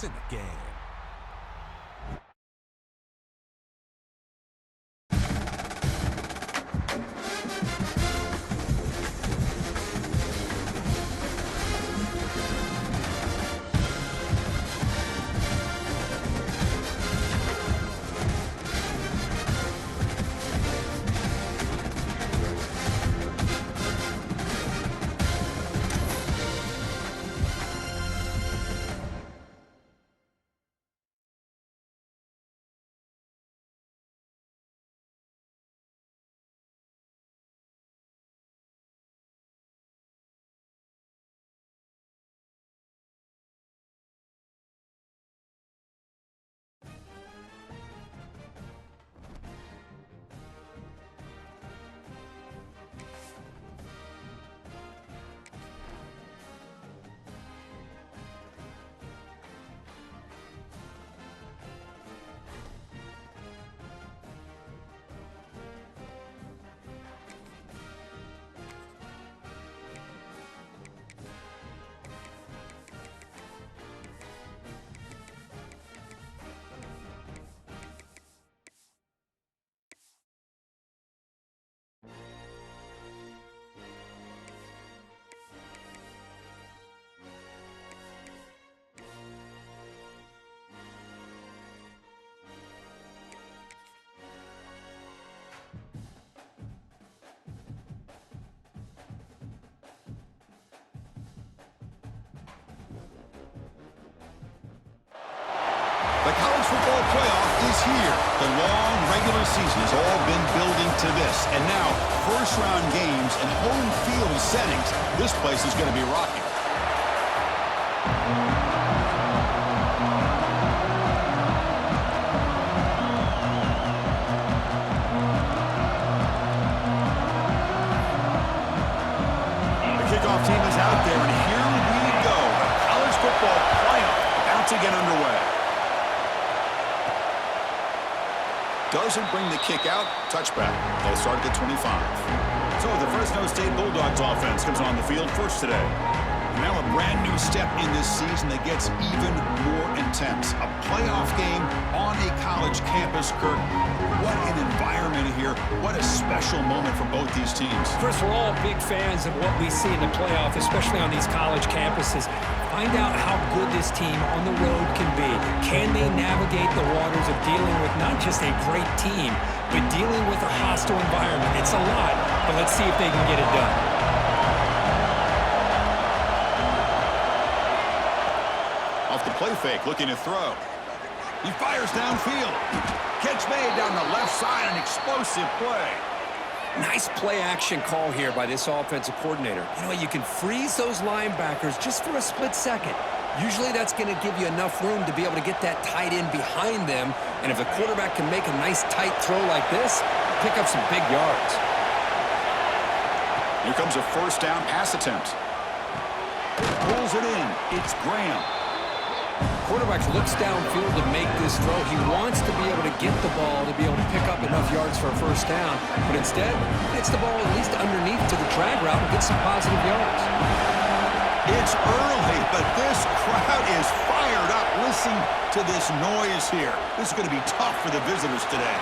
in the game. The college football playoff is here. The long regular season has all been building to this. And now, first-round games and home field settings. This place is going to be rocking. The kickoff team is out there, and here we go. The college football playoff about to get underway. Doesn't bring the kick out. Touchback. They'll start at the 25. So the Fresno State Bulldogs offense comes on the field first today. Now a brand new step in this season that gets even more intense. A playoff game on a college campus, Kirk. What an environment here. What a special moment for both these teams. First, we're all big fans of what we see in the playoff, especially on these college campuses. Find out how good this team on the road can be. Can they navigate the waters of dealing with not just a great team, but dealing with a hostile environment? It's a lot, but let's see if they can get it done. Off the play fake, looking to throw. He fires downfield. Catch made down the left side, an explosive play. Nice play-action call here by this offensive coordinator. You know, you can freeze those linebackers just for a split second. Usually that's going to give you enough room to be able to get that tight end behind them. And if the quarterback can make a nice tight throw like this, pick up some big yards. Here comes a first down pass attempt. Pulls it in. It's Graham. Quarterback looks downfield to make this throw. He wants to be able to get the ball to be able to pick up enough yards for a first down, but instead, gets the ball at least underneath to the drag route and gets some positive yards. It's early, but this crowd is fired up. Listen to this noise here. This is going to be tough for the visitors today.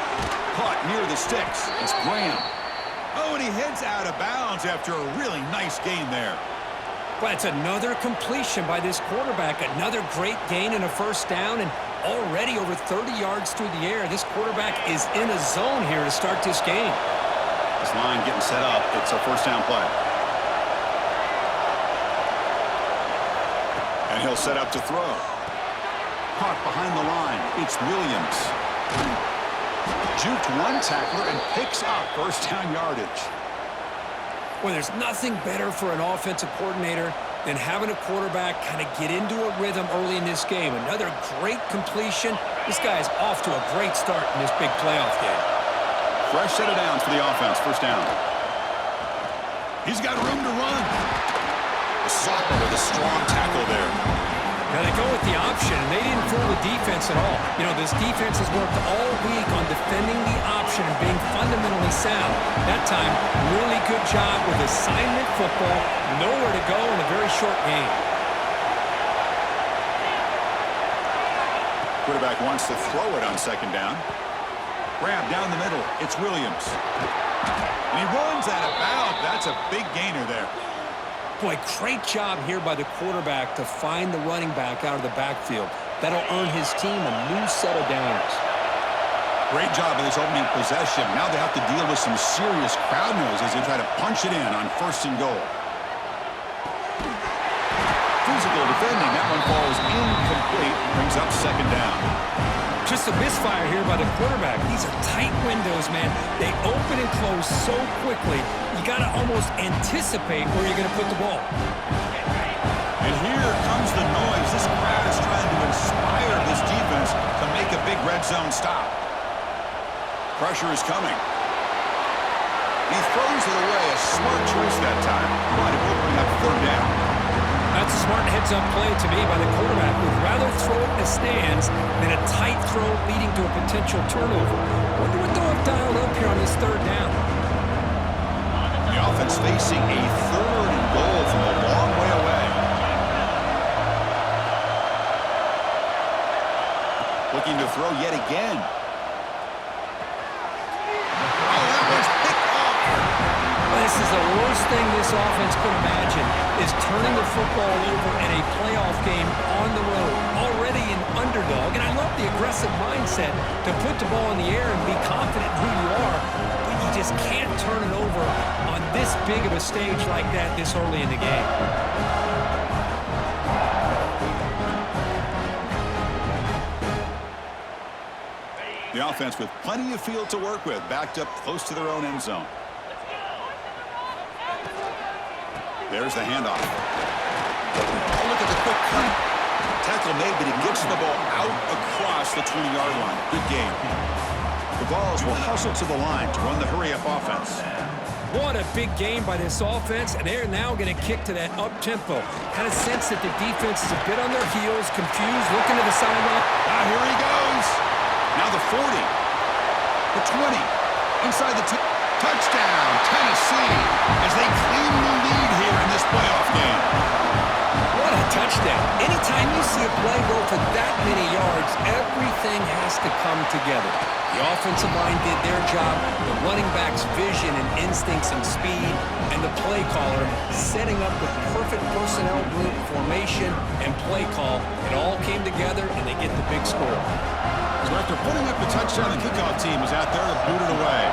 Caught near the sticks. It's Graham. Oh, and he heads out of bounds after a really nice gain there. Well, it's another completion by this quarterback. Another great gain and a first down, and already over 30 yards through the air. This quarterback is in a zone here to start this game. This line getting set up. It's a first down play. And he'll set up to throw. Caught behind the line. It's Williams. Juked one tackler and picks up first down yardage. Well, there's nothing better for an offensive coordinator than having a quarterback kind of get into a rhythm early in this game. Another great completion. This guy is off to a great start in this big playoff game. Fresh set of downs for the offense. First down. He's got room to run. The Sophomore with a strong tackle there. Now they go with the option, and they didn't fool the defense at all. You know, this defense has worked all week on defending the option and being fundamentally sound. That time, really good job with assignment football. Nowhere to go in a very short game. Quarterback wants to throw it on second down. Grab down the middle. It's Williams. And he runs out of bounds. That's a big gainer there. Boy, great job here by the quarterback to find the running back out of the backfield. That'll earn his team a new set of downs. Great job in this opening possession. Now they have to deal with some serious crowd noise as they try to punch it in on 1st and goal. Physical defending. That one falls incomplete. Brings up second down. Just a misfire here by the quarterback. These are tight windows, man. They open and close so quickly, you got to almost anticipate where you're going to put the ball. And here comes the noise. This crowd is trying to inspire this defense to make a big red zone stop. Pressure is coming. He throws it away. A smart choice that time. But it will bring up 3rd down. That's a smart heads-up play to me by the quarterback. Would rather throw it in the stands than a tight throw leading to a potential turnover. Wonder what they'll have dialed up here on this 3rd down. The offense facing a 3rd and goal from a long way away. Looking to throw yet again. This is the worst thing this offense could imagine, is turning the football over in a playoff game on the road. Already an underdog, and I love the aggressive mindset to put the ball in the air and be confident in who you are, but you just can't turn it over on this big of a stage like that this early in the game. The offense with plenty of field to work with, backed up close to their own end zone. There's the handoff. Oh, look at the quick cut. Tackle made, but he gets the ball out across the 20-yard line. Good game. The Vols will hustle to the line to run the hurry-up offense. What a big game by this offense, and they're now going to kick to that up-tempo. Kind of sense that the defense is a bit on their heels, confused, looking to the sideline. Ah, here he goes. Now the 40, the 20, inside the 2. Touchdown, Tennessee, as they claim the lead here in this playoff game. What a touchdown. Anytime you see a play go for that many yards, everything has to come together. The offensive line did their job, the running back's vision and instincts and speed, and the play caller setting up the perfect personnel group, formation, and play call. It all came together, and they get the big score. So after putting up the touchdown, the kickoff team is out there to boot it away.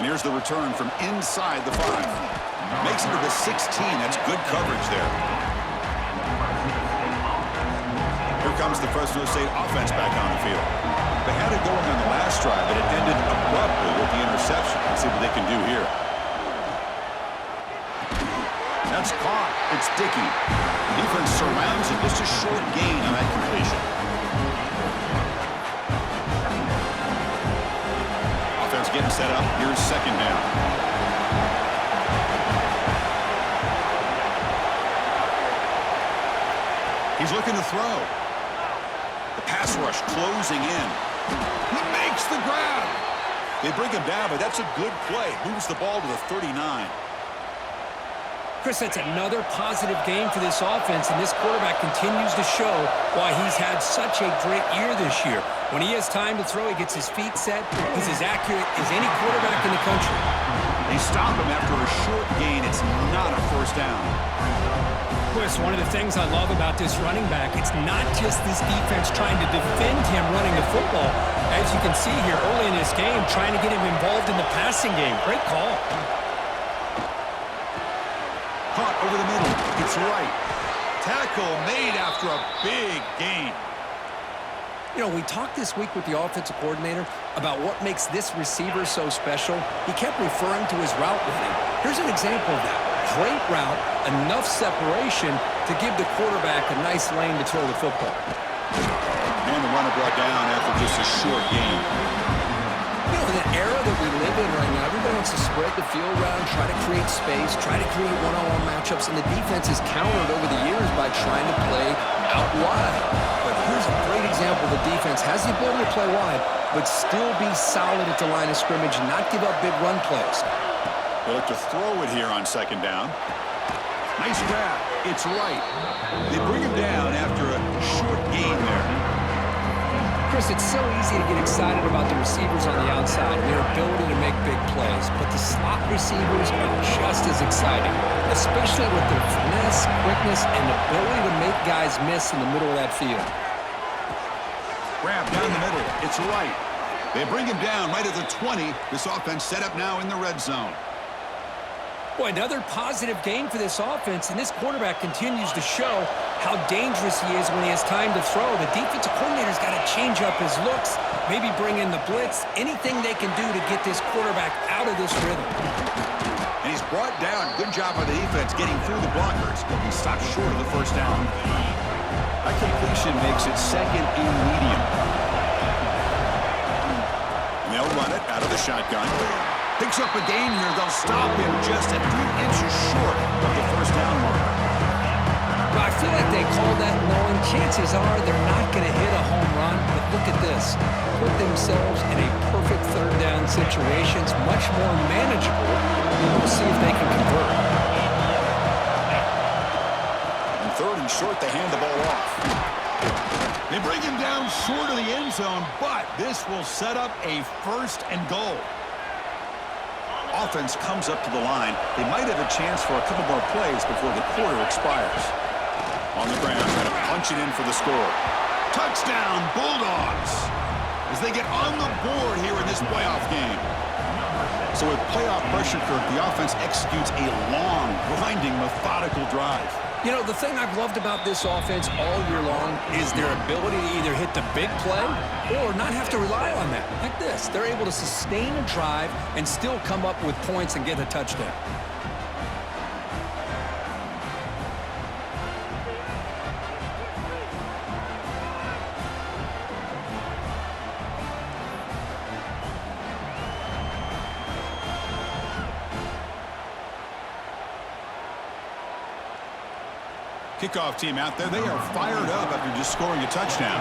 And here's the return from inside the 5. Makes it to the 16. That's good coverage there. Here comes the Fresno State offense back on the field. They had it going on the last drive, but it ended abruptly with the interception. Let's see what they can do here. That's caught. It's Dickey. Defense surrounds it. Just a short gain on that completion. Getting set up. Here's second down. He's looking to throw. The pass rush closing in. He makes the grab. They bring him down, but that's a good play. Moves the ball to the 39. Chris, that's another positive game for this offense, and this quarterback continues to show why he's had such a great year this year. When he has time to throw, he gets his feet set. He's as accurate as any quarterback in the country. They stop him after a short gain. It's not a 1st down. Chris, one of the things I love about this running back, it's not just this defense trying to defend him running the football. As you can see here early in this game, trying to get him involved in the passing game. Great call. Caught over the middle. It's right. Tackle made after a big gain. You know, we talked this week with the offensive coordinator about what makes this receiver so special. He kept referring to his route running. Here's an example of that. Great route, enough separation to give the quarterback a nice lane to throw the football. And the runner brought down after just a short gain. You know, in the era that we live in right now, everybody wants to spread the field around, try to create space, try to create one-on-one matchups, and the defense has countered over the years by trying to play out wide. But here's a great example. The defense has the ability to play wide, but still be solid at the line of scrimmage and not give up big run plays. They look to throw it here on second down. Nice grab. It's right. They bring him down after a short gain there. Chris, it's so easy to get excited about the receivers on the outside and their ability to make big plays, but the slot receivers are just as exciting, especially with their finesse, quickness, and ability to make guys miss in the middle of that field. Grab down the middle. It's right. They bring him down right at the 20. This offense set up now in the red zone. Boy, another positive game for this offense, and this quarterback continues to show how dangerous he is when he has time to throw. The defensive coordinator's got to change up his looks, maybe bring in the blitz, anything they can do to get this quarterback out of this rhythm. And he's brought down. Good job by the defense getting through the blockers, but he stopped short of the first down. That completion makes it second and medium. And they'll run it out of the shotgun. Picks up a gain here. They'll stop him just a few inches short of the first down marker. Well, I feel like they called that knowing chances are they're not going to hit a home run, but look at this. Put themselves in a perfect third down situation. It's much more manageable. We'll see if they can convert. And third and short, they hand the ball off. They bring him down short of the end zone, but this will set up a first and goal. Offense comes up to the line. They might have a chance for a couple more plays before the quarter expires. On the ground, going to punch it in for the score. Touchdown, Bulldogs! As they get on the board here in this playoff game. So with playoff pressure, Kirk, the offense executes a long, grinding, methodical drive. You know, the thing I've loved about this offense all year long is their ability to either hit the big play or not have to rely on that. Like this, they're able to sustain a drive and still come up with points and get a touchdown. Kickoff team out there. They are fired up after just scoring a touchdown.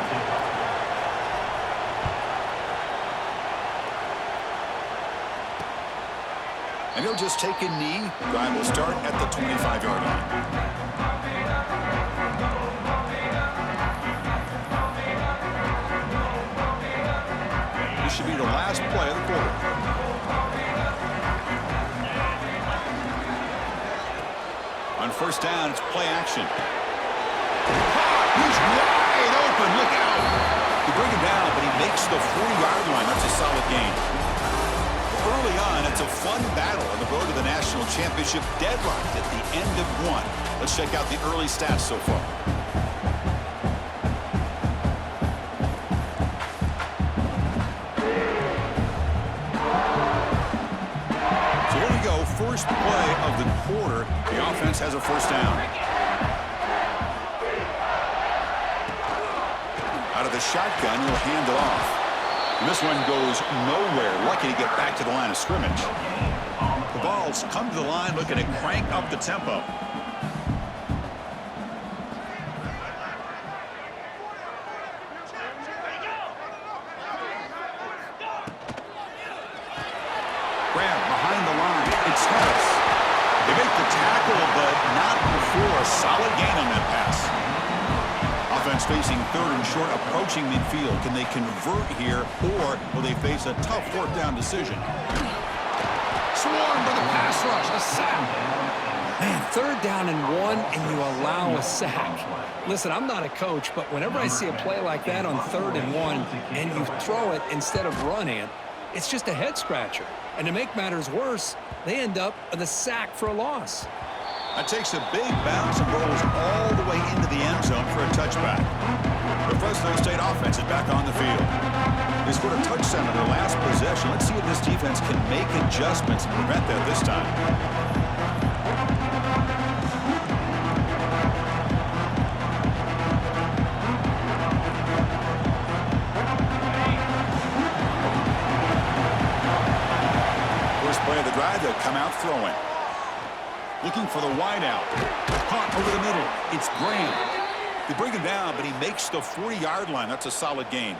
And he'll just take a knee. Drive will start at the 25-yard line. This should be the last play of the quarter. On first down, it's play action. He's wide open. Look out. They bring him down, but he makes the 40-yard line. That's a solid gain. Early on, it's a fun battle on the road to the national championship, deadlocked at the end of one. Let's check out the early stats so far. First play of the quarter, the offense has a first down. Out of the shotgun, he'll hand it off. And this one goes nowhere. Lucky to get back to the line of scrimmage. The Vols come to the line looking to crank up the tempo. Grab behind the line. It's Harris. They make the tackle, but not before a solid gain on that pass. Offense facing third and short, approaching midfield. Can they convert here, or will they face a tough fourth down decision? Swarm for the pass rush. A sack. Man, third down and one, and you allow a sack. Listen, I'm not a coach, but whenever I see a play like that on third and one, and you throw it instead of running it, it's just a head-scratcher. And to make matters worse, they end up with a sack for a loss. That takes a big bounce and rolls all the way into the end zone for a touchback. The Fresno State offense is back on the field. They scored a touchdown in their last possession. Let's see if this defense can make adjustments and prevent that this time. They'll come out throwing. Looking for the wideout. Caught over the middle. It's Graham. They bring him down, but he makes the 40-yard line. That's a solid gain.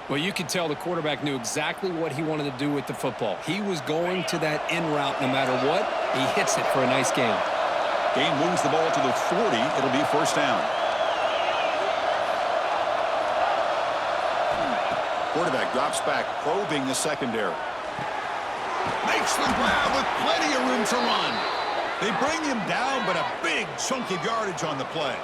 Well, you could tell the quarterback knew exactly what he wanted to do with the football. He was going to that in route no matter what. He hits it for a nice gain. Gain moves the ball to the 40. It'll be first down. Quarterback drops back, probing the secondary. Makes the grab with plenty of room to run. They bring him down, but a big chunk of yardage on the play.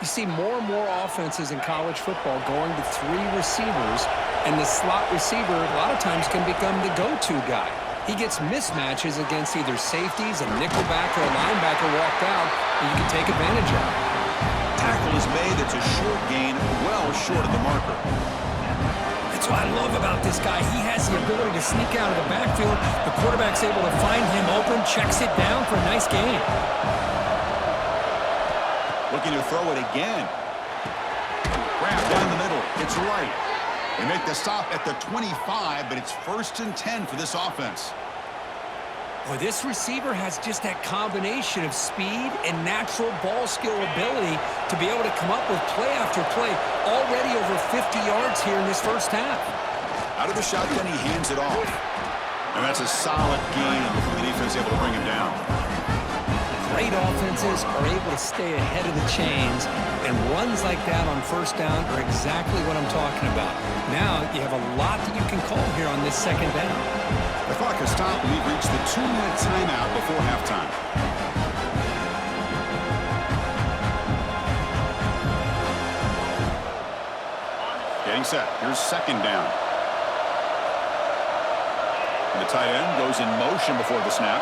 You see more and more offenses in college football going to 3 receivers, and the slot receiver a lot of times can become the go-to guy. He gets mismatches against either safeties, a nickelback, or a linebacker walked out, and you can take advantage of it. Tackle is made. It's a short gain, well short of the marker. That's what I love about this guy. He has the ability to sneak out of the backfield. The quarterback's able to find him open, checks it down for a nice gain. Looking to throw it again. Grab down the middle. It's right. They make the stop at the 25, but it's 1st and 10 for this offense. Boy, this receiver has just that combination of speed and natural ball skill ability to be able to come up with play after play. Already over 50 yards here in this first half. Out of the shotgun, he hands it off. And that's a solid gain before the defense is able to bring him down. Great offenses are able to stay ahead of the chains, and runs like that on first down are exactly what I'm talking about. Now you have a lot that you can call here on this second down. The clock has stopped, and we've reached the 2-minute timeout before halftime. Getting set. Here's second down. And the tight end goes in motion before the snap.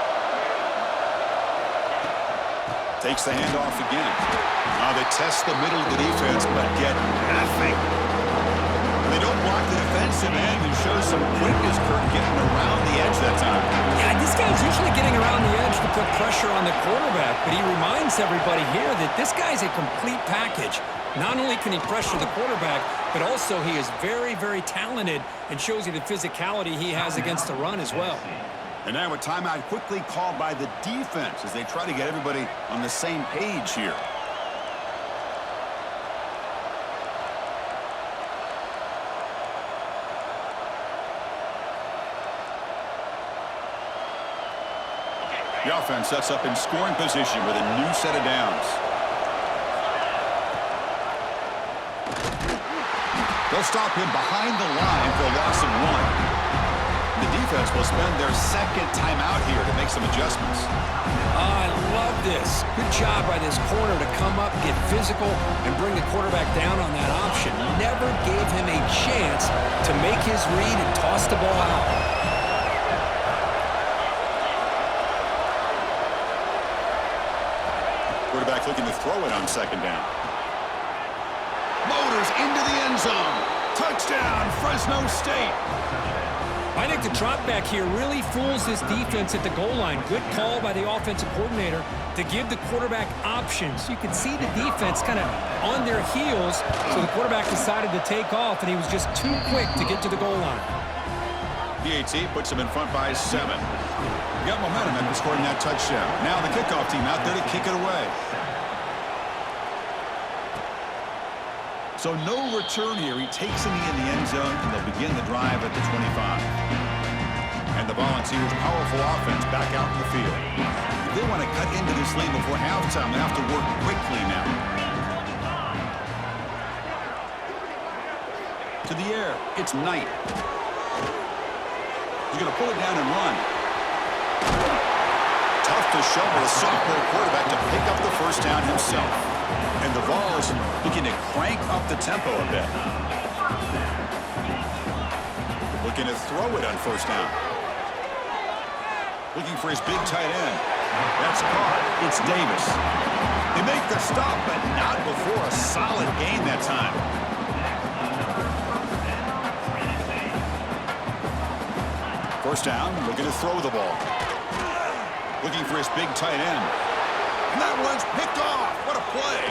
Takes the handoff again. They test the middle of the defense, but get nothing. They don't block the defensive end and show some quickness, Kurt, getting around the edge that time. Yeah, this guy's usually getting around the edge to put pressure on the quarterback, but he reminds everybody here that this guy's a complete package. Not only can he pressure the quarterback, but also he is very, very talented and shows you the physicality he has against the run as well. And now a timeout quickly called by the defense as they try to get everybody on the same page here. The offense sets up in scoring position with a new set of downs. They'll stop him behind the line for a loss of 1. The defense will spend their second timeout here to make some adjustments. I love this. Good job by this corner to come up, get physical, and bring the quarterback down on that option. Never gave him a chance to make his read and toss the ball out. Quarterback looking to throw it on second down. Motors into the end zone. Touchdown, Fresno State. I think the drop back here really fools this defense at the goal line. Good call by the offensive coordinator to give the quarterback options. You can see the defense kind of on their heels, so the quarterback decided to take off, and he was just too quick to get to the goal line. PAT puts him in front by 7. We got momentum after scoring that touchdown. Now the kickoff team out there to kick it away. So no return here. He takes him in the end zone, and they'll begin the drive at the 25. And the Volunteers' powerful offense back out in the field. If they want to cut into this lead before halftime, they have to work quickly now. To the air, it's Knight. He's going to pull it down and run. Tough to shovel a sophomore quarterback to pick up the first down himself. And the Vols looking to crank up the tempo a bit. Looking to throw it on first down. Looking for his big tight end. That's caught. It's Davis. They make the stop, but not before a solid gain that time. First down, looking to throw the ball. Looking for his big tight end. And that one's picked off. What a play.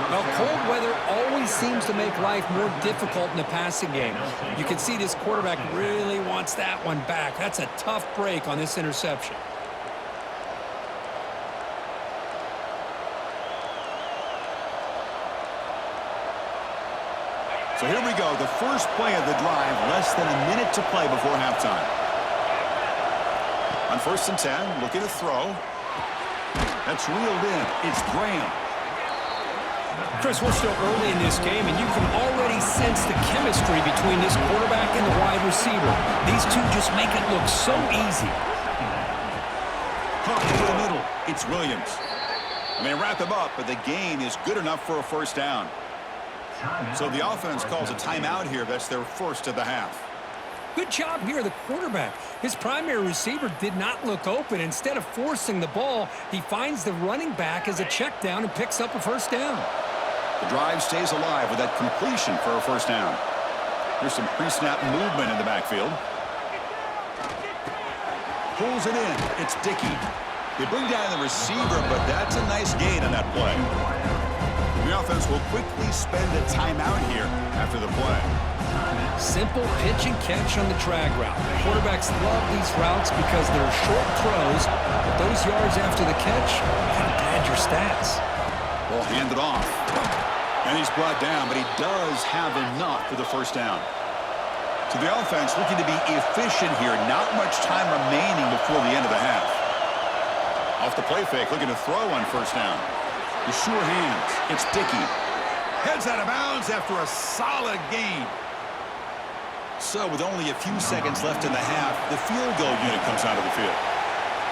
Well, cold weather always seems to make life more difficult in the passing game. You can see this quarterback really wants that one back. That's a tough break on this interception. So here we go, the first play of the drive, less than a minute to play before halftime. On 1st and 10, looking to throw. That's reeled in. It's Graham. Chris, we're still early in this game, and you can already sense the chemistry between this quarterback and the wide receiver. These two just make it look so easy. Pump to the middle. It's Williams. And they wrap him up, but the gain is good enough for a first down. So the offense calls a timeout here. That's their first of the half. Good job here, the quarterback. His primary receiver did not look open. Instead of forcing the ball, he finds the running back as a check down and picks up a first down. The drive stays alive with that completion for a first down. Here's some pre-snap movement in the backfield. Pulls it in. It's Dickey. They bring down the receiver, but that's a nice gain on that play. The offense will quickly spend a timeout here after the play. Simple pitch and catch on the drag route. Quarterbacks love these routes because they're short throws, but those yards after the catch kind of pad your stats. Ball handed off. And he's brought down, but he does have enough for the first down. So the offense looking to be efficient here. Not much time remaining before the end of the half. Off the play fake, looking to throw on first down. With sure hands, it's Dickey. Heads out of bounds after a solid gain. So with only a few seconds left in the half, the field goal unit comes out of the field.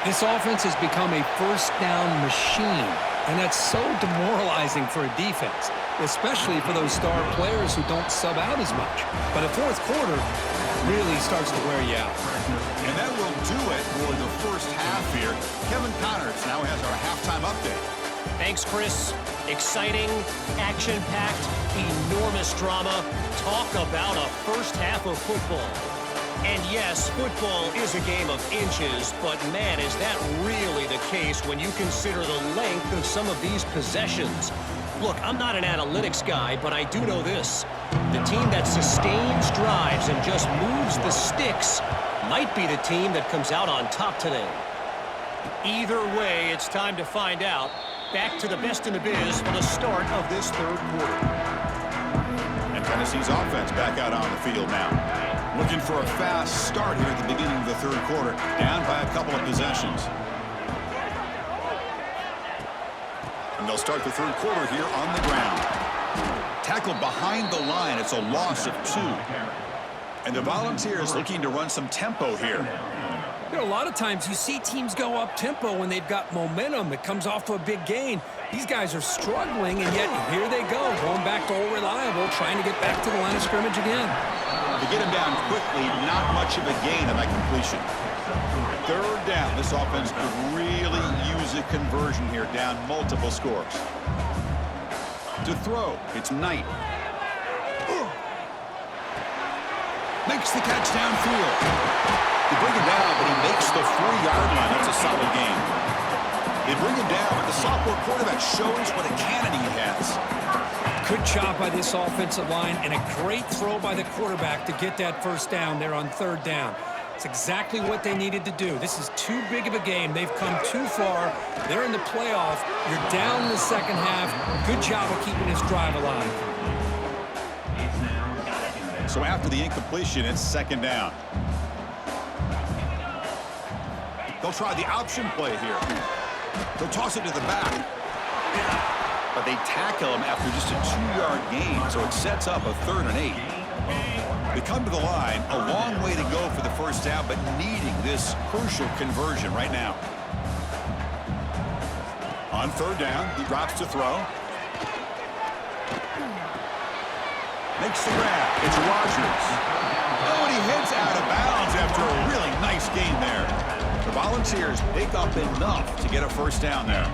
This offense has become a first down machine, and that's so demoralizing for a defense, especially for those star players who don't sub out as much. But the fourth quarter really starts to wear you out. And that will do it for the first half here. Kevin Connors now has our halftime update. Thanks, Chris. Exciting, action-packed, enormous drama. Talk about a first half of football. And yes, football is a game of inches, but man, is that really the case when you consider the length of some of these possessions. Look, I'm not an analytics guy, but I do know this. The team that sustains drives and just moves the sticks might be the team that comes out on top today. Either way, it's time to find out. Back to the best in the biz for the start of this third quarter. And Tennessee's offense back out on the field now. Looking for a fast start here at the beginning of the third quarter. Down by a couple of possessions. And they'll start the third quarter here on the ground. Tackled behind the line. It's a loss of 2. And the Volunteers looking to run some tempo here. You know, a lot of times you see teams go up-tempo when they've got momentum. It comes off to a big gain. These guys are struggling, and yet here they go, going back to old reliable, trying to get back to the line of scrimmage again. To get him down quickly, not much of a gain on that completion. Third down. This offense could really use a conversion here, down multiple scores. To throw, it's Knight. Makes the catch downfield. They bring him down, but he makes the 4-yard line. That's a solid gain. They bring him down, but the sophomore quarterback shows what a cannon he has. Good job by this offensive line, and a great throw by the quarterback to get that first down there on third down. It's exactly what they needed to do. This is too big of a game. They've come too far. They're in the playoff. You're down in the second half. Good job of keeping this drive alive. So after the incompletion, it's second down. They'll try the option play here. They'll toss it to the back. But they tackle him after just a 2-yard gain, so it sets up a 3rd and 8. They come to the line, a long way to go for the first down, but needing this crucial conversion right now. On third down, he drops to throw. Makes the grab. It's Rodgers. Oh, and he heads out of bounds after a really nice gain there. The Volunteers pick up enough to get a first down there.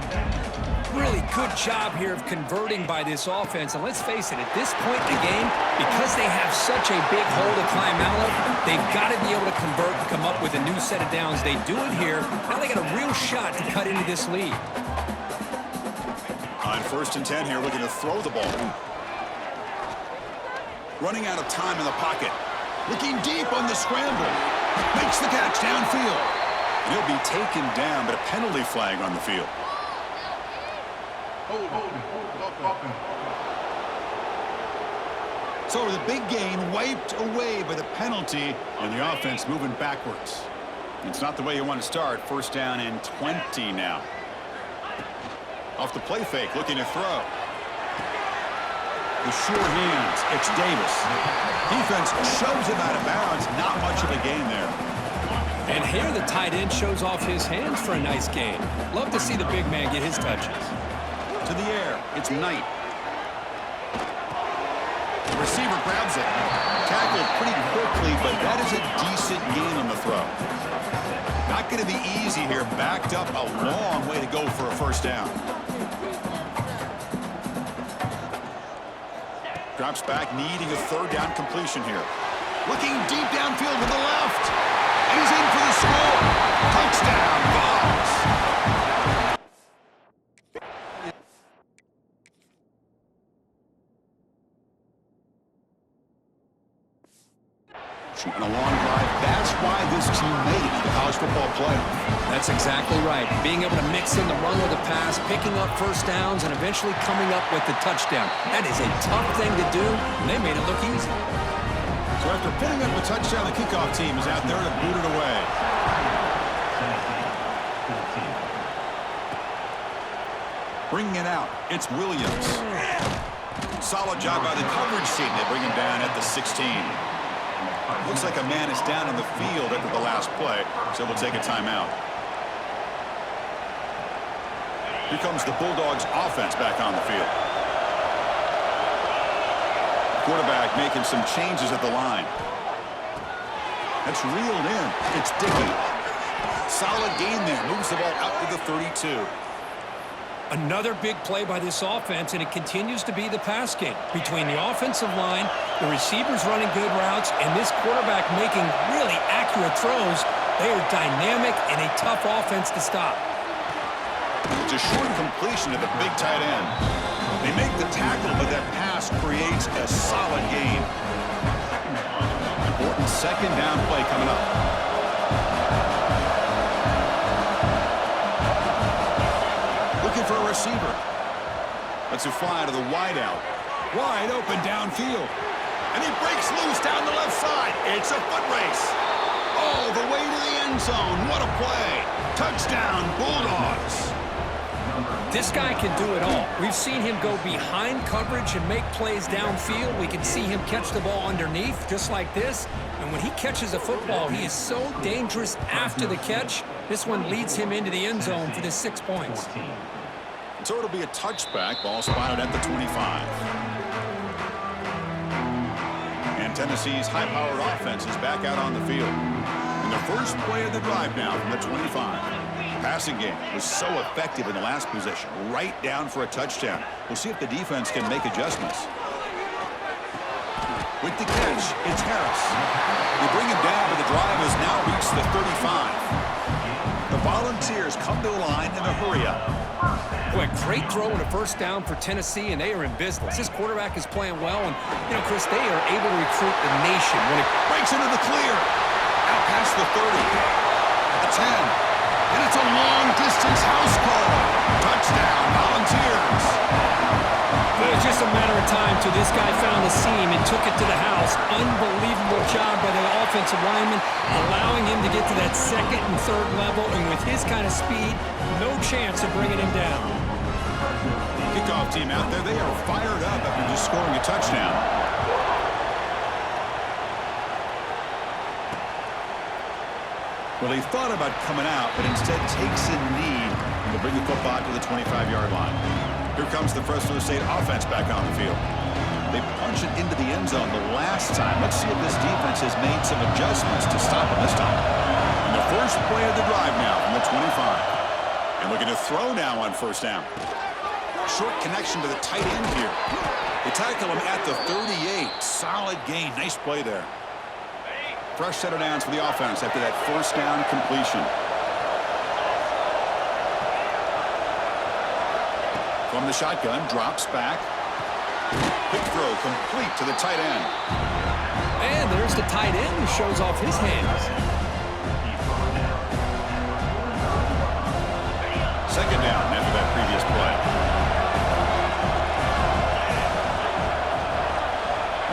Really good job here of converting by this offense. And let's face it, at this point in the game, because they have such a big hole to climb out of, they've got to be able to convert and come up with a new set of downs. They do it here. Now they got a real shot to cut into this lead. On 1st and 10 here, looking to throw the ball. Running out of time in the pocket. Looking deep on the scramble. Makes the catch downfield. And he'll be taken down, but a penalty flag on the field. So the big gain wiped away by the penalty, and the offense moving backwards. It's not the way you want to start. First down and 20 now. Off the play fake, looking to throw. The sure hands, it's Davis. Defense shoves him out of bounds. Not much of a gain there. And here the tight end shows off his hands for a nice gain. Love to see the big man get his touches. To the air, it's Knight. The receiver grabs it. Tackled pretty quickly, but that is a decent gain on the throw. Not going to be easy here. Backed up a long way to go for a first down. Drops back, needing a third down completion here. Looking deep downfield to the left. And he's in for the score. Touchdown, Vols. Shooting a long drive. That's why this team made it to the college football playoff. That's exactly right. Being able to mix in the run with the pass, picking up first downs, and eventually coming up with the touchdown. That is a tough thing to do, and they made it look easy. So after putting up a touchdown, the kickoff team is out there to boot it away. Bringing it out, it's Williams. Solid job by the coverage team. They bring him down at the 16. Looks like a man is down in the field after the last play, so we'll take a timeout. Here comes the Bulldogs offense back on the field. Quarterback making some changes at the line. That's reeled in. It's Dickey. Solid gain there. Moves the ball out to the 32. Another big play by this offense, and it continues to be the pass game. Between the offensive line, the receivers running good routes, and this quarterback making really accurate throws, they are dynamic and a tough offense to stop. It's a short completion to the big tight end. They make the tackle, but that pass creates a solid gain. Important second down play coming up. Looking for a receiver. Lets it fly to the wideout. Wide open downfield. And he breaks loose down the left side. It's a foot race. All the way to the end zone. What a play. Touchdown, Bulldogs. This guy can do it all. We've seen him go behind coverage and make plays downfield. We can see him catch the ball underneath, just like this. And when he catches a football, he is so dangerous after the catch. This one leads him into the end zone for the 6 points. So it'll be a touchback. Ball spotted at the 25. And Tennessee's high-powered offense is back out on the field. And the first play of the drive now from the 25. Passing game was so effective in the last possession, right down for a touchdown. We'll see if the defense can make adjustments. With the catch, it's Harris. They bring him down, but the drive has now reached the 35. The Volunteers come to the line in a hurry-up. Boy, great throw and a first down for Tennessee, and they are in business. This quarterback is playing well, and, you know, Chris, they are able to recruit the nation. When it breaks into the clear, out past the 30, at the 10. And it's a long-distance house call. Touchdown, Volunteers. It was just a matter of time till this guy found the seam and took it to the house. Unbelievable job by the offensive lineman, allowing him to get to that second and third level. And with his kind of speed, no chance of bringing him down. Kickoff team out there, they are fired up after just scoring a touchdown. Well, he thought about coming out, but instead takes a knee to bring the football to the 25-yard line. Here comes the Fresno State offense back on the field. They punch it into the end zone the last time. Let's see if this defense has made some adjustments to stop him this time. And the first play of the drive now from the 25. And looking to throw now on first down. Short connection to the tight end here. They tackle him at the 38. Solid gain. Nice play there. Fresh set of downs for the offense after that first down completion. From the shotgun, drops back. Quick throw complete to the tight end. And there's the tight end who shows off his hands. Second down after that previous play.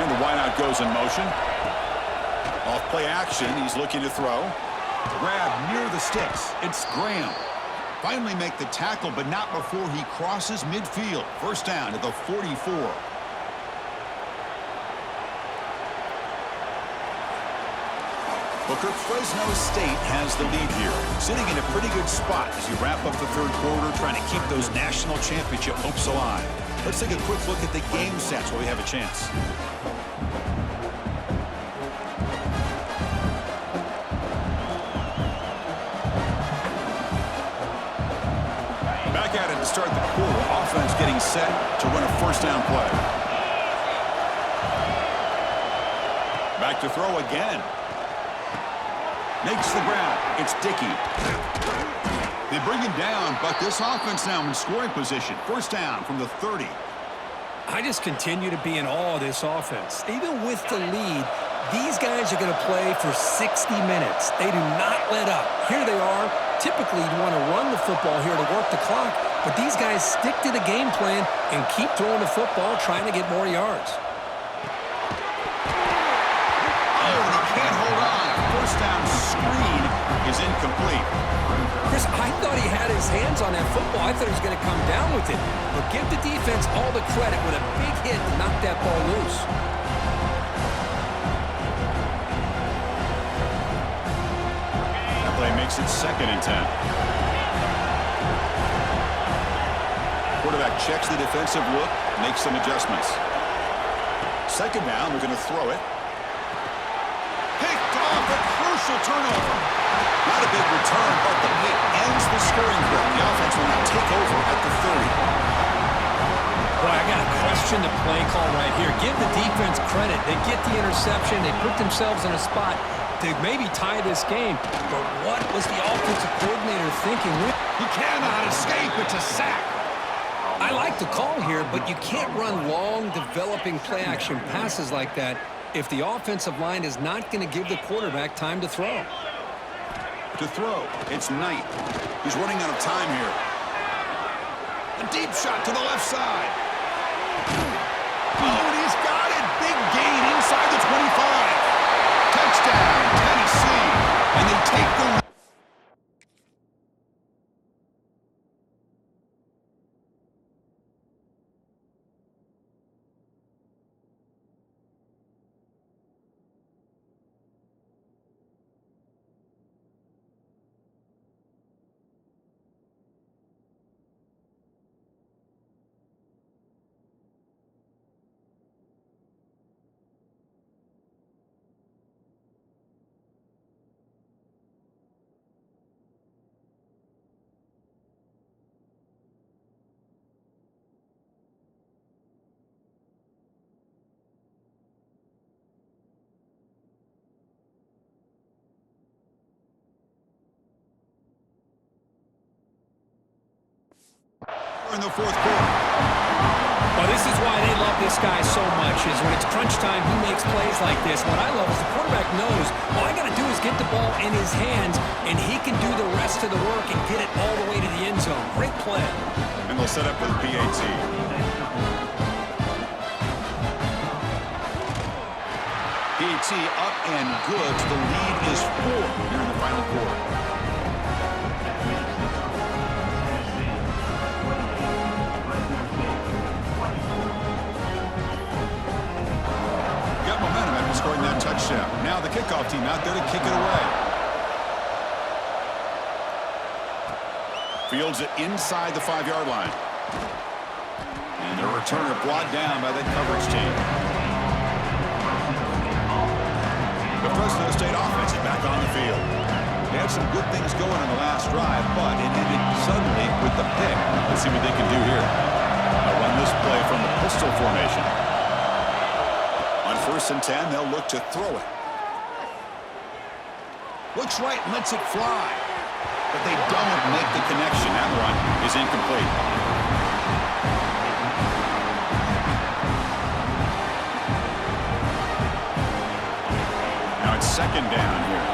And the wideout goes in motion. Off play action, he's looking to throw. Grab near the sticks. It's Graham. Finally make the tackle, but not before he crosses midfield. First down at the 44. Booker, Fresno State has the lead here, sitting in a pretty good spot as you wrap up the third quarter, trying to keep those national championship hopes alive. Let's take a quick look at the game stats while we have a chance. Back at it to start the quarter. Offense getting set to run a first down play. Back to throw again. Makes the grab. It's Dickey. They bring him down, but this offense now in scoring position. First down from the 30. I just continue to be in awe of this offense. Even with the lead, these guys are going to play for 60 minutes. They do not let up. Here they are. Typically, you'd want to run the football here to work the clock, but these guys stick to the game plan and keep throwing the football, trying to get more yards. First down screen is incomplete. Chris, I thought he had his hands on that football. I thought he was going to come down with it. But give the defense all the credit with a big hit to knock that ball loose. That play makes it 2nd and 10. Quarterback checks the defensive look, makes some adjustments. Second down, we're going to throw it. Turnover. Not a big return, but the hit ends the scoring drill. The offense will now take over at the 30. Boy, I got to question the play call right here. Give the defense credit. They get the interception. They put themselves in a spot to maybe tie this game. But what was the offensive coordinator thinking? He cannot escape. It's a sack. I like the call here, but you can't run long, developing play-action passes like that if the offensive line is not going to give the quarterback time to throw. To throw, it's Knight. He's running out of time here. A deep shot to the left side. Oh, and he's got it. Big gain inside the 25. Touchdown, Tennessee. And they take the lead. In the fourth quarter. Well, this is why they love this guy so much, is when it's crunch time, he makes plays like this. What I love is the quarterback knows, all I got to do is get the ball in his hands, and he can do the rest of the work and get it all the way to the end zone. Great play. And they'll set up for the PAT. PAT up and good. The lead is 4 here in the final quarter. Scoring that touchdown. Now the kickoff team out there to kick it away. Fields it inside the 5-yard line. And the returner brought down by that coverage team. The Fresno State offense is back on the field. They had some good things going on the last drive, but it ended suddenly with the pick. Let's see what they can do here. They'll run this play from the pistol formation. On 1st and 10, they'll look to throw it. Looks right and lets it fly. But they don't make the connection. That one is incomplete. Now it's 2nd down here.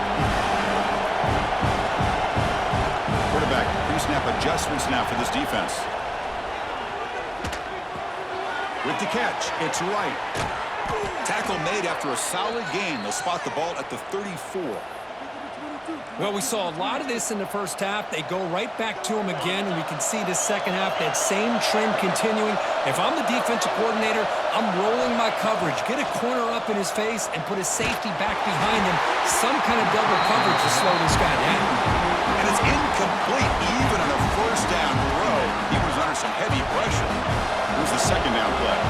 Quarterback pre-snap adjustments now for this defense. With the catch, it's right. Tackle made after a solid gain. They'll spot the ball at the 34. Well, we saw a lot of this in the first half. They go right back to him again, and we can see the second half, that same trend continuing. If I'm the defensive coordinator, I'm rolling my coverage. Get a corner up in his face and put a safety back behind him. Some kind of double coverage to slow this guy down. And it's incomplete even on a first down throw. He was under some heavy pressure. Here's the second down play.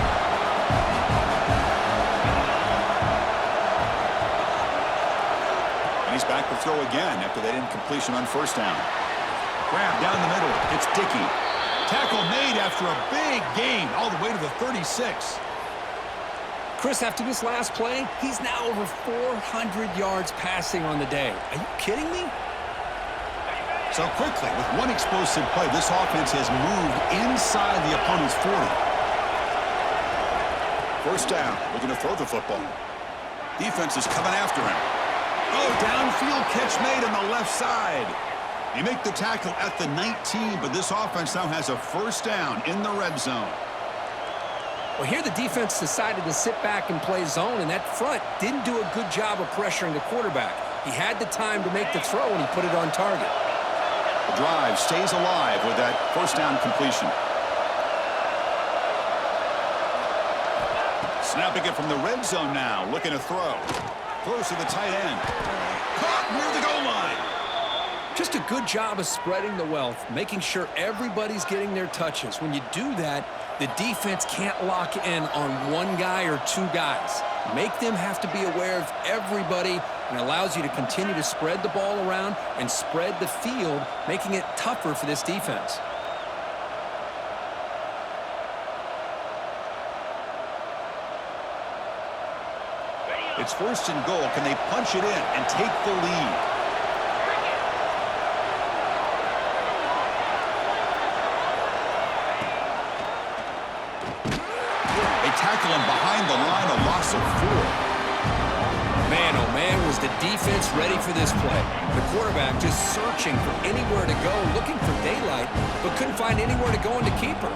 He's back to throw again after that incompletion on first down. Grab down the middle. It's Dickey. Tackle made after a big gain all the way to the 36. Chris, after this last play, he's now over 400 yards passing on the day. Are you kidding me? So quickly, with one explosive play, this offense has moved inside the opponent's 40. First down. Looking to throw the football. Defense is coming after him. Oh, downfield catch made on the left side. They make the tackle at the 19, but this offense now has a first down in the red zone. Well, here the defense decided to sit back and play zone, and that front didn't do a good job of pressuring the quarterback. He had the time to make the throw, and he put it on target. The drive stays alive with that first down completion. Snapping it from the red zone now, looking to throw. Throws to the tight end. Caught near the goal line. Just a good job of spreading the wealth, making sure everybody's getting their touches. When you do that, the defense can't lock in on one guy or two guys. Make them have to be aware of everybody, and allows you to continue to spread the ball around and spread the field, making it tougher for this defense. It's first and goal. Can they punch it in and take the lead? They tackle him behind the line, a loss of 4. Man, oh man, was the defense ready for this play. The quarterback just searching for anywhere to go, looking for daylight, but couldn't find anywhere to go in the keeper.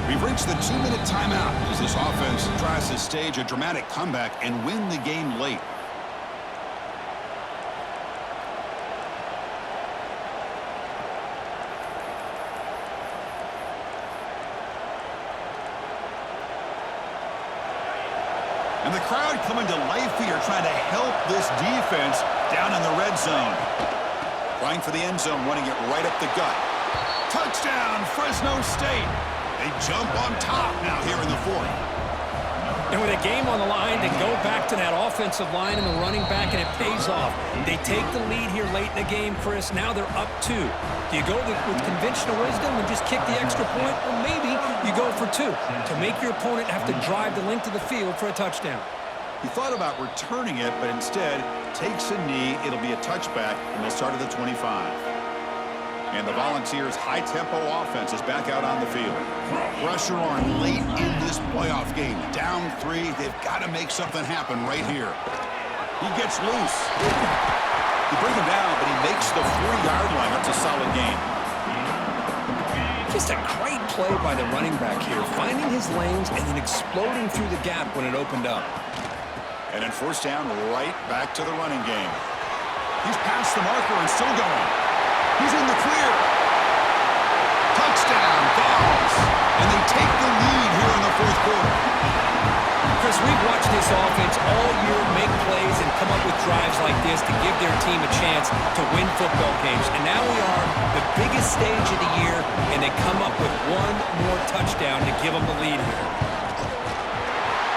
We've reached the 2-minute timeout as this offense tries to stage a dramatic comeback and win the game late. And the crowd coming to life here, trying to help this defense down in the red zone. Trying for the end zone, running it right up the gut. Touchdown, Fresno State. They jump on top now here in the 4th. And with a game on the line, they go back to that offensive line and the running back, and it pays off. They take the lead here late in the game, Chris. Now they're up 2. Do you go with conventional wisdom and just kick the extra point? Or maybe you go for 2 to make your opponent have to drive the length of the field for a touchdown. He thought about returning it, but instead takes a knee. It'll be a touchback, and they'll start at the 25. And the Volunteers' high-tempo offense is back out on the field. Pressure on late in this playoff game. Down 3. They've got to make something happen right here. He gets loose. They bring him down, but he makes the 4-yard line. That's a solid gain. Just a great play by the running back here, finding his lanes and then exploding through the gap when it opened up. And then first down, right back to the running game. He's past the marker and still going. He's in the clear. Touchdown, Vols. And they take the lead here in the 4th quarter. Chris, we've watched this offense all year make plays and come up with drives like this to give their team a chance to win football games. And now we are the biggest stage of the year, and they come up with one more touchdown to give them the lead here.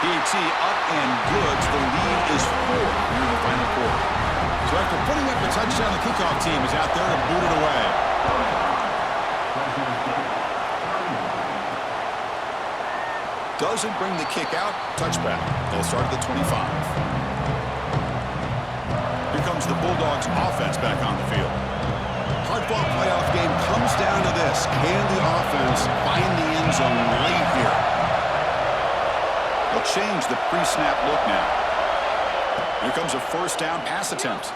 PAT up and good. The lead is 4 here in the final quarter. So after putting up a touchdown, the kickoff team is out there to boot it away. Doesn't bring the kick out. Touchback. They'll start at the 25. Here comes the Bulldogs offense back on the field. Hardball playoff game comes down to this. Can the offense find the end zone late here? They'll change the pre-snap look now. Here comes a first down pass attempt.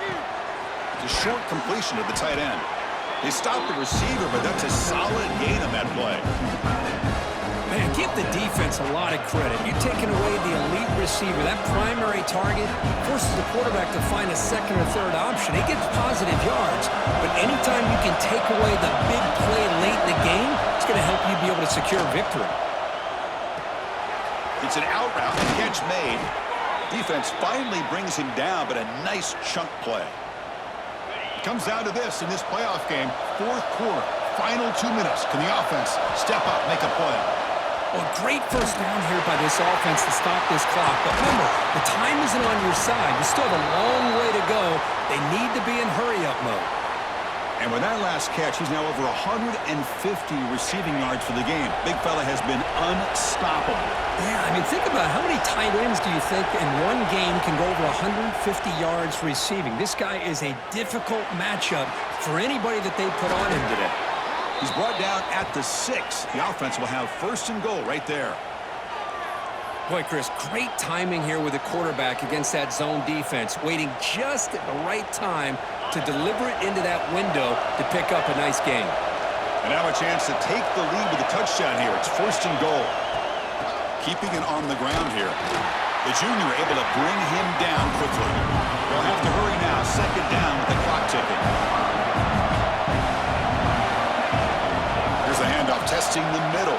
It's a short completion to the tight end. They stopped the receiver, but that's a solid gain on that play. Man, give the defense a lot of credit. You're taking away the elite receiver. That primary target forces the quarterback to find a second or third option. He gets positive yards, but anytime you can take away the big play late in the game, it's going to help you be able to secure victory. It's an out route and catch made. Defense finally brings him down, but a nice chunk play. It comes down to this in this playoff game, fourth quarter, final 2 minutes. Can the offense step up, make a play? Well, great first down here by this offense to stop this clock. But remember, the time isn't on your side. You still have a long way to go. They need to be in hurry-up mode. And with that last catch, he's now over 150 receiving yards for the game. Big fella has been unstoppable. Yeah, I mean, think about it. How many tight ends do you think in one game can go over 150 yards receiving? This guy is a difficult matchup for anybody that they put on him today. He's brought down at the 6. The offense will have first and goal right there. Boy, Chris, great timing here with the quarterback against that zone defense, waiting just at the right time to deliver it into that window to pick up a nice gain. And now a chance to take the lead with a touchdown here. It's first and goal. Keeping it on the ground here. The junior able to bring him down quickly. They'll have to hurry now. Second down with the clock ticking. Here's the handoff, testing the middle.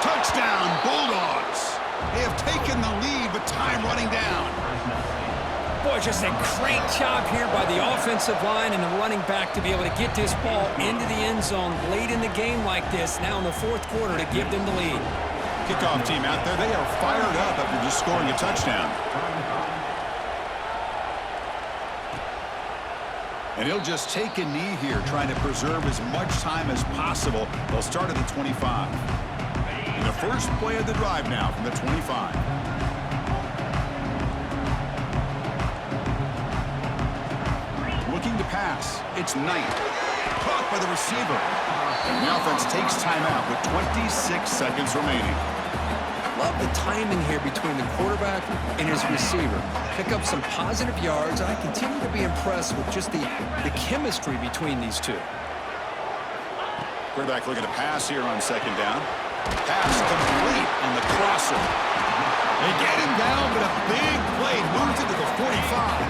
Touchdown, Bulldogs. They have taken the lead, but time running down. Boy, just a great job here by the offensive line and the running back to be able to get this ball into the end zone late in the game like this, now in the fourth quarter, to give them the lead. Kickoff team out there, they are fired up after just scoring a touchdown. And he'll just take a knee here, trying to preserve as much time as possible. They'll start at the 25. And the first play of the drive now from the 25. Looking to pass. It's Knight. Caught by the receiver. And the offense takes timeout with 26 seconds remaining. Love the timing here between the quarterback and his receiver. Pick up some positive yards. I continue to be impressed with just the chemistry between these two. Quarterback looking to pass here on second down. Pass complete on the crosser. They get him down, but a big play moves it to the 45.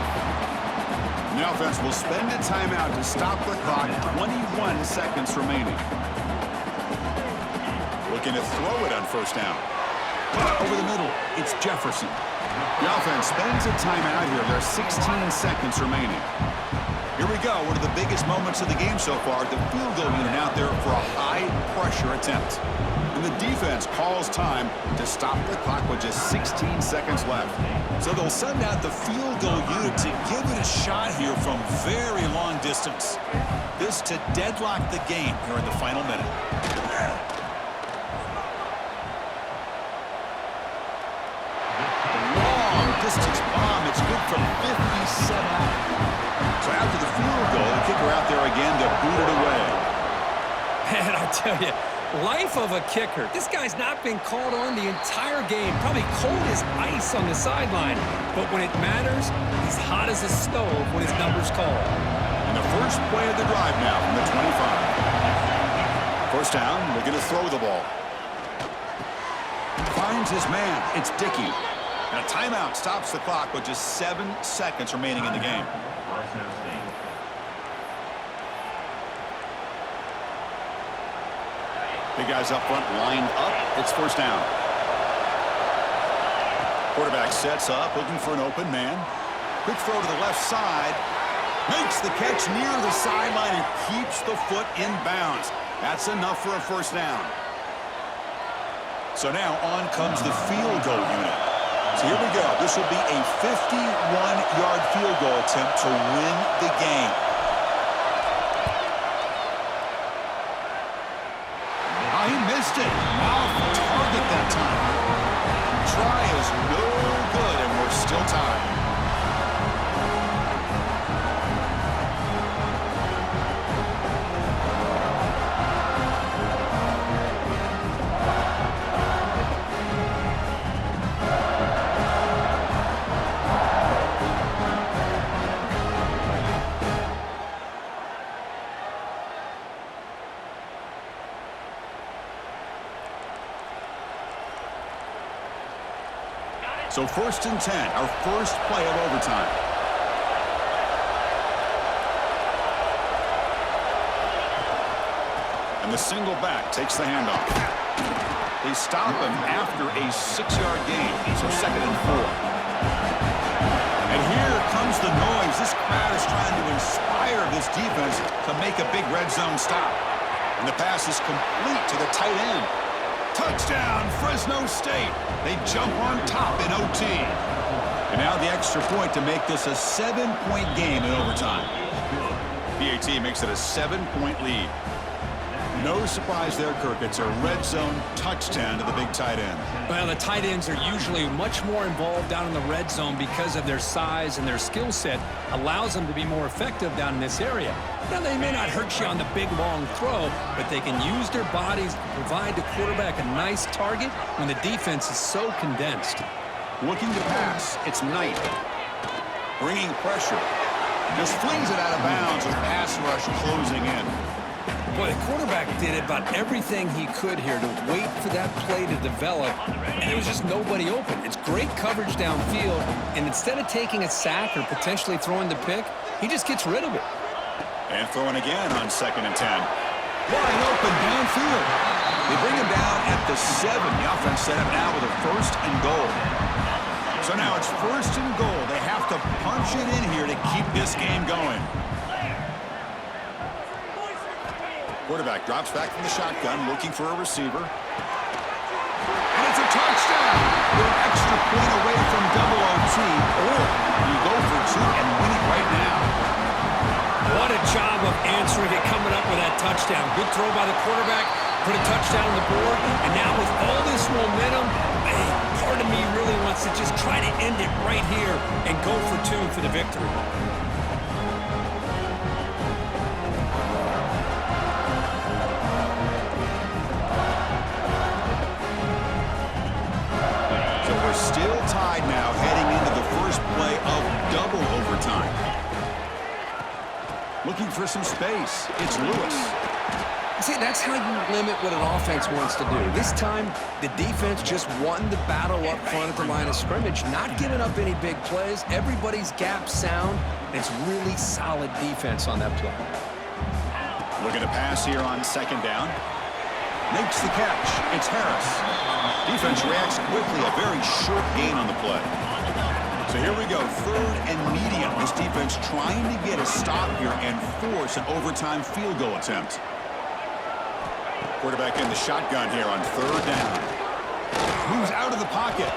And the offense will spend a timeout to stop the clock. 21 seconds remaining. Looking to throw it on first down. Over the middle, it's Jefferson. The offense spends a timeout here. There are 16 seconds remaining. Here we go, one of the biggest moments of the game so far. The field goal unit out there for a high-pressure attempt. And the defense calls time to stop the clock with just 16 seconds left. So they'll send out the field goal unit to give it a shot here from very long distance. This to deadlock the game here in the final minute. Distance bomb. It's good from 57 out. So after the field goal, the kicker out there again to boot it away. Man, I tell you, life of a kicker. This guy's not been called on the entire game. Probably cold as ice on the sideline. But when it matters, he's hot as a stove when his number's called. And the first play of the drive now from the 25. First down, looking to throw the ball. Finds his man. It's Dickey. And a timeout stops the clock with just 7 seconds remaining in the game. Big guys up front lined up. It's first down. Quarterback sets up, looking for an open man. Quick throw to the left side. Makes the catch near the sideline and keeps the foot in bounds. That's enough for a first down. So now on comes the field goal unit. So here we go. This will be a 51-yard field goal attempt to win the game. Oh, he missed it. Off target that time. Try is no good, and we're still tied. So 1st and 10, our first play of overtime. And the single back takes the handoff. They stop him after a 6-yard gain, so 2nd and 4. And here comes the noise. This crowd is trying to inspire this defense to make a big red zone stop. And the pass is complete to the tight end. Touchdown, Fresno State. They jump on top in OT. And now the extra point to make this a 7-point game in overtime. PAT makes it a 7-point lead. No surprise there, Kirk. It's a red zone touchdown to the big tight end. Well, the tight ends are usually much more involved down in the red zone because of their size, and their skill set allows them to be more effective down in this area. Now, they may not hurt you on the big, long throw, but they can use their bodies to provide the quarterback a nice target when the defense is so condensed. Looking to pass, it's Knight. Bringing pressure. Just flings it out of bounds with pass rush closing in. Boy, the quarterback did about everything he could here to wait for that play to develop, and there was just nobody open. It's great coverage downfield, and instead of taking a sack or potentially throwing the pick, he just gets rid of it. And throwing again on 2nd and 10. Wide open downfield. They bring him down at the 7. The offense set up now with a 1st and goal. So now it's 1st and goal. They have to punch it in here to keep this game going. Quarterback drops back from the shotgun, looking for a receiver. And it's a touchdown! With an extra point away from double OT, or you go for 2 and win it right now. What a job of answering it, coming up with that touchdown. Good throw by the quarterback, put a touchdown on the board, and now with all this momentum, part of me really wants to just try to end it right here and go for 2 for the victory. Still tied now, heading into the first play of double overtime. Looking for some space. It's Lewis. See, that's how you limit what an offense wants to do. This time, the defense just won the battle up front at the line of scrimmage, not giving up any big plays. Everybody's gap sound, and it's really solid defense on that play. Looking to pass here on 2nd down. Makes the catch. It's Harris. Defense reacts quickly. A very short gain on the play. So here we go. 3rd and medium. This defense trying to get a stop here and force an overtime field goal attempt. Quarterback in the shotgun here on 3rd down. Moves out of the pocket.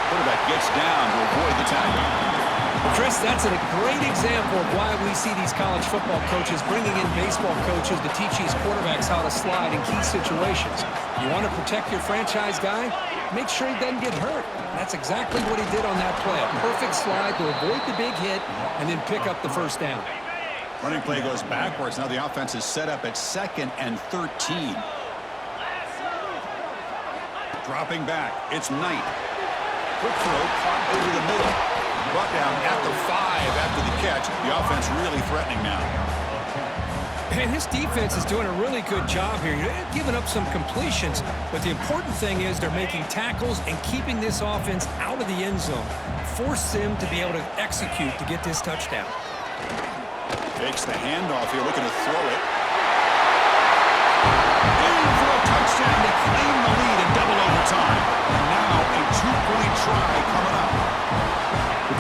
Quarterback gets down to avoid the tackle. Well, Chris, that's a great example of why we see these college football coaches bringing in baseball coaches to teach these quarterbacks how to slide in key situations. You want to protect your franchise guy? Make sure he doesn't get hurt. That's exactly what he did on that play. A perfect slide to avoid the big hit and then pick up the 1st down. Running play goes backwards. Now the offense is set up at 2nd and 13. Dropping back. It's Knight. Quick throw caught over the middle. Brought down at the 5 after the catch. The offense really threatening now. Man, this defense is doing a really good job here. You're giving up some completions, but the important thing is they're making tackles and keeping this offense out of the end zone. Force them to be able to execute to get this touchdown. Takes the handoff here, looking to throw it. In for a touchdown to claim the lead in double overtime. And now a 2-point try coming up.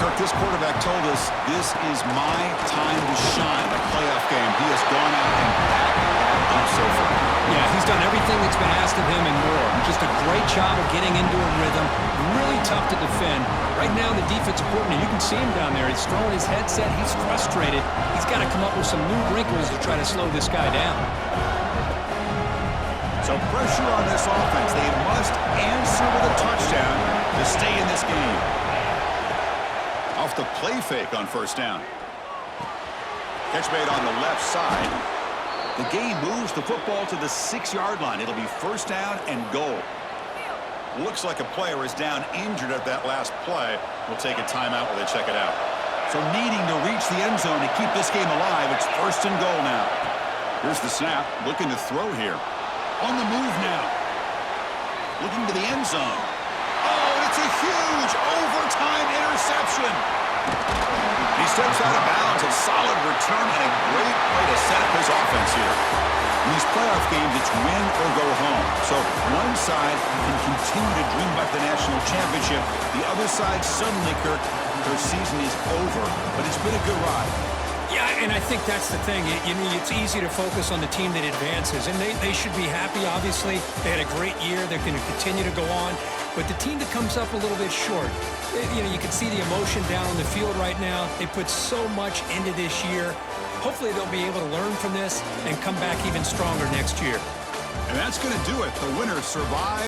Kirk, this quarterback told us this is my time to shine. A playoff game. He has gone out and backed that up so far. Yeah, he's done everything that's been asked of him and more. Just a great job of getting into a rhythm. Really tough to defend. Right now, the defensive coordinator, you can see him down there. He's throwing his headset. He's frustrated. He's got to come up with some new wrinkles to try to slow this guy down. So pressure on this offense. They must answer with a touchdown to stay in this game. Off the play fake on 1st down. Catch made on the left side. The game moves the football to the 6-yard line. It'll be 1st down and goal. Looks like a player is down injured at that last play. We'll take a timeout while they check it out. So needing to reach the end zone to keep this game alive. It's 1st and goal now. Here's the snap. Looking to throw here. On the move now. Looking to the end zone. Oh, it's a huge overtime interception. He steps out of bounds. A solid return and a great way to set up his offense here. In these playoff games, it's win or go home. So one side can continue to dream about the national championship. The other side, suddenly, Kirk, their season is over. But it's been a good ride. Yeah, and I think that's the thing. You know, it's easy to focus on the team that advances, and they should be happy, obviously. They had a great year. They're going to continue to go on. But the team that comes up a little bit short, you know, you can see the emotion down on the field right now. They put so much into this year. Hopefully they'll be able to learn from this and come back even stronger next year. And that's going to do it. The winners survive.